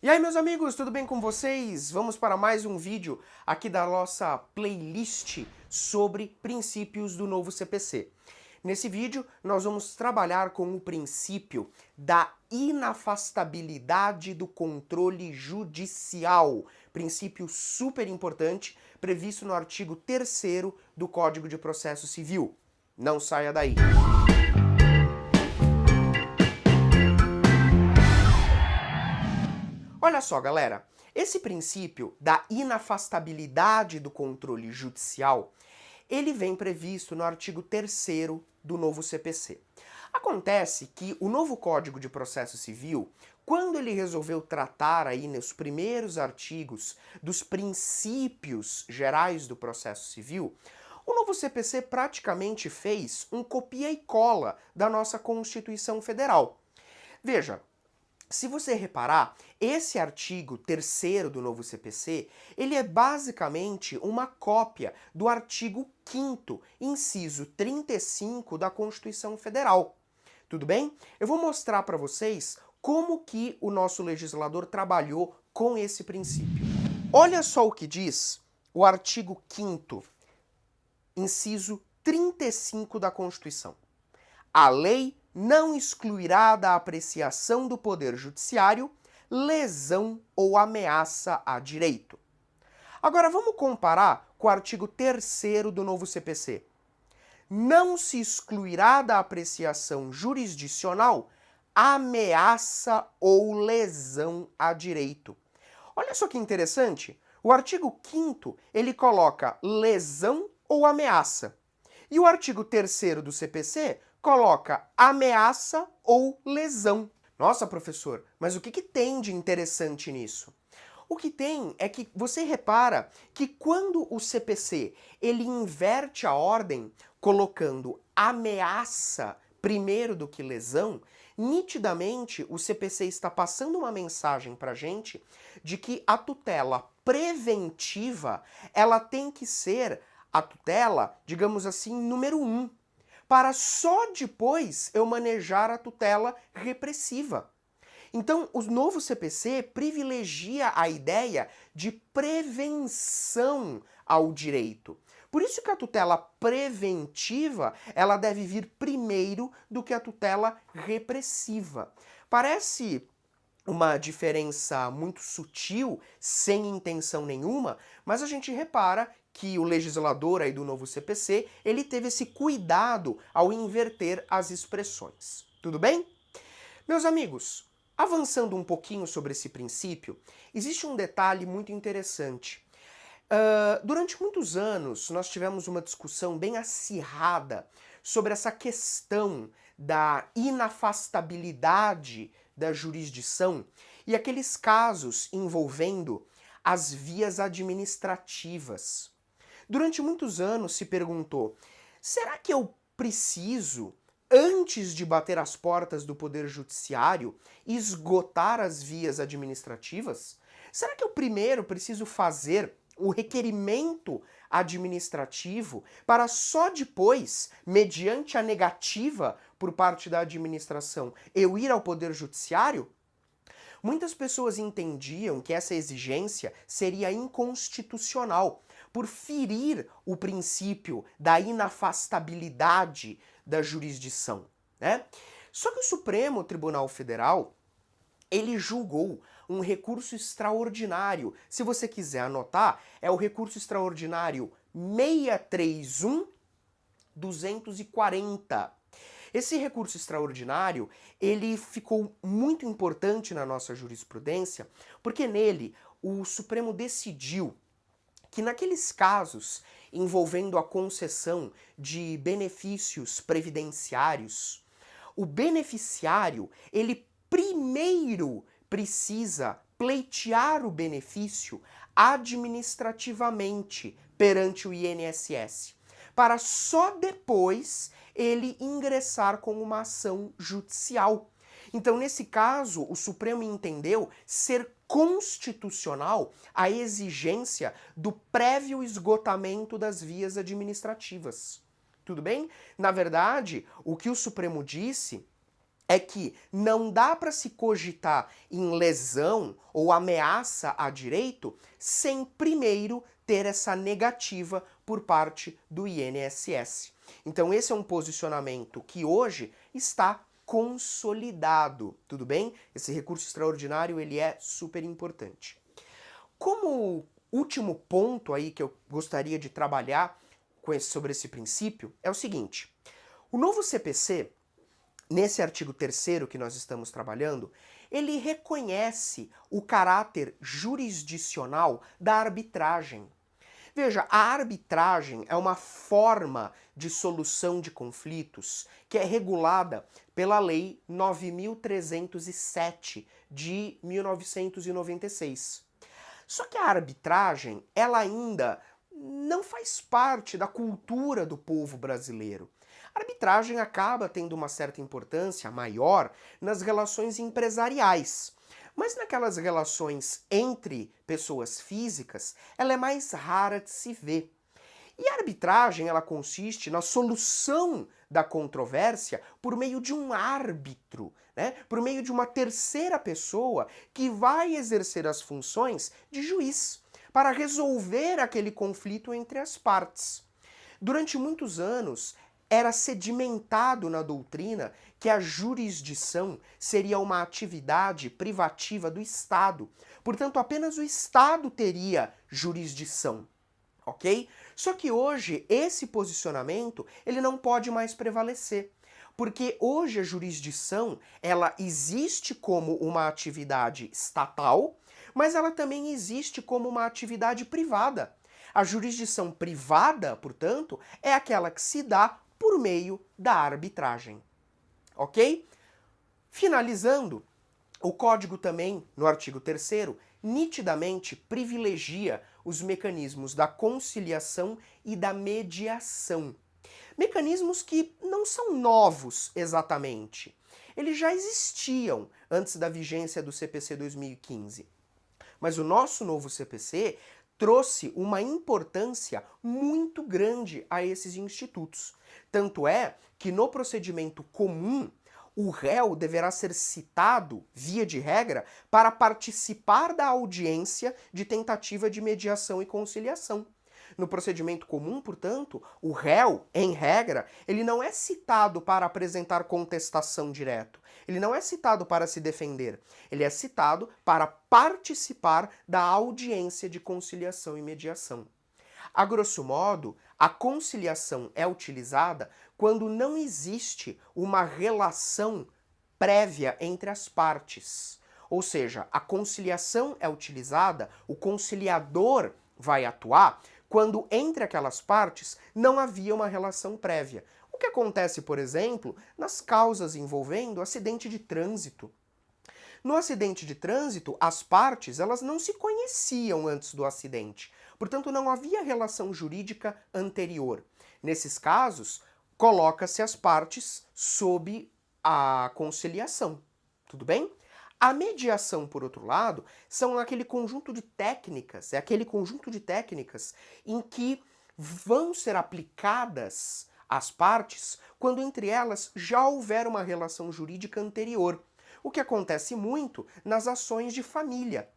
E aí, meus amigos, tudo bem com vocês? Vamos para mais um vídeo aqui da nossa playlist sobre princípios do novo CPC. Nesse vídeo, nós vamos trabalhar com o princípio da inafastabilidade do controle judicial, princípio super importante, previsto no artigo 3º do Código de Processo Civil. Não saia daí! Olha só, galera, esse princípio da inafastabilidade do controle judicial, ele vem previsto no artigo 3º do novo CPC. Acontece que o novo Código de Processo Civil, quando ele resolveu tratar aí nos primeiros artigos dos princípios gerais do processo civil, o novo CPC praticamente fez um copia e cola da nossa Constituição Federal. Veja, se você reparar, esse artigo 3º do novo CPC, ele é basicamente uma cópia do artigo 5º, inciso 35 da Constituição Federal. Tudo bem? Eu vou mostrar para vocês como que o nosso legislador trabalhou com esse princípio. Olha só o que diz o artigo 5º, inciso 35 da Constituição. A lei não excluirá da apreciação do Poder Judiciário lesão ou ameaça a direito. Agora vamos comparar com o artigo 3º do novo CPC. Não se excluirá da apreciação jurisdicional ameaça ou lesão a direito. Olha só que interessante, o artigo 5º ele coloca lesão ou ameaça. E o artigo 3º do CPC coloca ameaça ou lesão. Nossa, professor, mas o que tem de interessante nisso? O que tem é que você repara que quando o CPC ele inverte a ordem, colocando ameaça primeiro do que lesão, nitidamente o CPC está passando uma mensagem para a gente de que a tutela preventiva ela tem que ser a tutela, digamos assim, número 1. Para só depois eu manejar a tutela repressiva. Então, o novo CPC privilegia a ideia de prevenção ao direito. Por isso que a tutela preventiva, ela deve vir primeiro do que a tutela repressiva. Parece uma diferença muito sutil, sem intenção nenhuma, mas a gente repara que o legislador aí do novo CPC, ele teve esse cuidado ao inverter as expressões. Tudo bem? Meus amigos, avançando um pouquinho sobre esse princípio, existe um detalhe muito interessante. Durante muitos anos, nós tivemos uma discussão bem acirrada sobre essa questão da inafastabilidade da jurisdição e aqueles casos envolvendo as vias administrativas. Durante muitos anos se perguntou, será que eu preciso, antes de bater as portas do Poder Judiciário, esgotar as vias administrativas? Será que eu primeiro preciso fazer o requerimento administrativo para só depois, mediante a negativa por parte da administração, eu ir ao Poder Judiciário? Muitas pessoas entendiam que essa exigência seria inconstitucional, por ferir o princípio da inafastabilidade da jurisdição, né? Só que o Supremo Tribunal Federal, ele julgou um recurso extraordinário. Se você quiser anotar, é o recurso extraordinário 631-240. Esse recurso extraordinário, ele ficou muito importante na nossa jurisprudência, porque nele o Supremo decidiu que naqueles casos envolvendo a concessão de benefícios previdenciários, o beneficiário, ele primeiro precisa pleitear o benefício administrativamente perante o INSS, para só depois ele ingressar com uma ação judicial. Então, nesse caso, o Supremo entendeu ser constitucional a exigência do prévio esgotamento das vias administrativas. Tudo bem? Na verdade, o que o Supremo disse é que não dá para se cogitar em lesão ou ameaça a direito sem primeiro ter essa negativa por parte do INSS. Então esse é um posicionamento que hoje está consolidado, tudo bem? Esse recurso extraordinário ele é super importante. Como último ponto aí que eu gostaria de trabalhar sobre esse princípio é o seguinte: o novo CPC, nesse artigo 3º que nós estamos trabalhando, ele reconhece o caráter jurisdicional da arbitragem. Veja, a arbitragem é uma forma de solução de conflitos que é regulada pela Lei 9.307 de 1996. Só que a arbitragem, ela ainda não faz parte da cultura do povo brasileiro. A arbitragem acaba tendo uma certa importância maior nas relações empresariais. Mas naquelas relações entre pessoas físicas, ela é mais rara de se ver. E a arbitragem, ela consiste na solução da controvérsia por meio de um árbitro, né? Por meio de uma terceira pessoa que vai exercer as funções de juiz para resolver aquele conflito entre as partes. Durante muitos anos, era sedimentado na doutrina que a jurisdição seria uma atividade privativa do Estado. Portanto, apenas o Estado teria jurisdição, ok? Só que hoje esse posicionamento ele não pode mais prevalecer, porque hoje a jurisdição ela existe como uma atividade estatal, mas ela também existe como uma atividade privada. A jurisdição privada, portanto, é aquela que se dá por meio da arbitragem, ok? Finalizando, o Código também, no artigo 3º, nitidamente privilegia os mecanismos da conciliação e da mediação. Mecanismos que não são novos exatamente. Eles já existiam antes da vigência do CPC 2015. Mas o nosso novo CPC trouxe uma importância muito grande a esses institutos. Tanto é que no procedimento comum, o réu deverá ser citado, via de regra, para participar da audiência de tentativa de mediação e conciliação. No procedimento comum, portanto, o réu, em regra, ele não é citado para apresentar contestação direto. Ele não é citado para se defender. Ele é citado para participar da audiência de conciliação e mediação. A grosso modo, a conciliação é utilizada quando não existe uma relação prévia entre as partes. Ou seja, a conciliação é utilizada, o conciliador vai atuar quando entre aquelas partes não havia uma relação prévia. O que acontece, por exemplo, nas causas envolvendo acidente de trânsito. No acidente de trânsito, as partes elas não se conheciam antes do acidente. Portanto, não havia relação jurídica anterior. Nesses casos, coloca-se as partes sob a conciliação. Tudo bem? A mediação, por outro lado, são aquele conjunto de técnicas, é aquele conjunto de técnicas em que vão ser aplicadas as partes quando entre elas já houver uma relação jurídica anterior. O que acontece muito nas ações de família,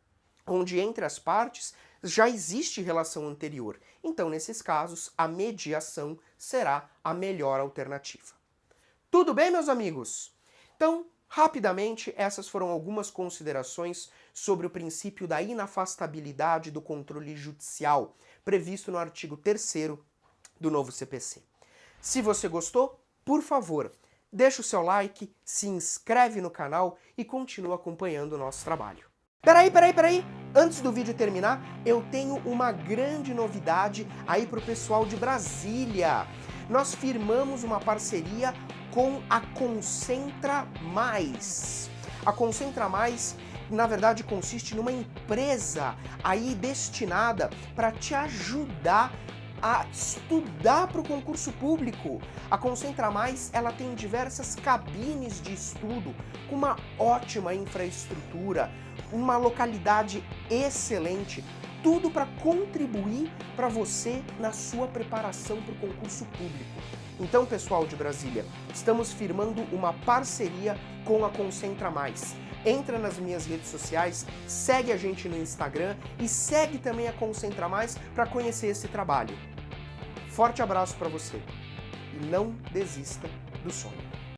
onde entre as partes já existe relação anterior. Então, nesses casos, a mediação será a melhor alternativa. Tudo bem, meus amigos? Então, rapidamente, essas foram algumas considerações sobre o princípio da inafastabilidade do controle judicial, previsto no artigo 3º do novo CPC. Se você gostou, por favor, deixa o seu like, se inscreve no canal e continua acompanhando o nosso trabalho. Peraí! Antes do vídeo terminar, eu tenho uma grande novidade aí pro pessoal de Brasília. Nós firmamos uma parceria com a Concentra Mais. A Concentra Mais, na verdade, consiste numa empresa aí destinada para te ajudar a estudar para o concurso público. A Concentra Mais, ela tem diversas cabines de estudo com uma ótima infraestrutura, uma localidade excelente, tudo para contribuir para você na sua preparação para o concurso público. Então, pessoal de Brasília, estamos firmando uma parceria com a Concentra Mais. Entra nas minhas redes sociais, segue a gente no Instagram e segue também a Concentra Mais para conhecer esse trabalho. Forte abraço para você e não desista do sonho.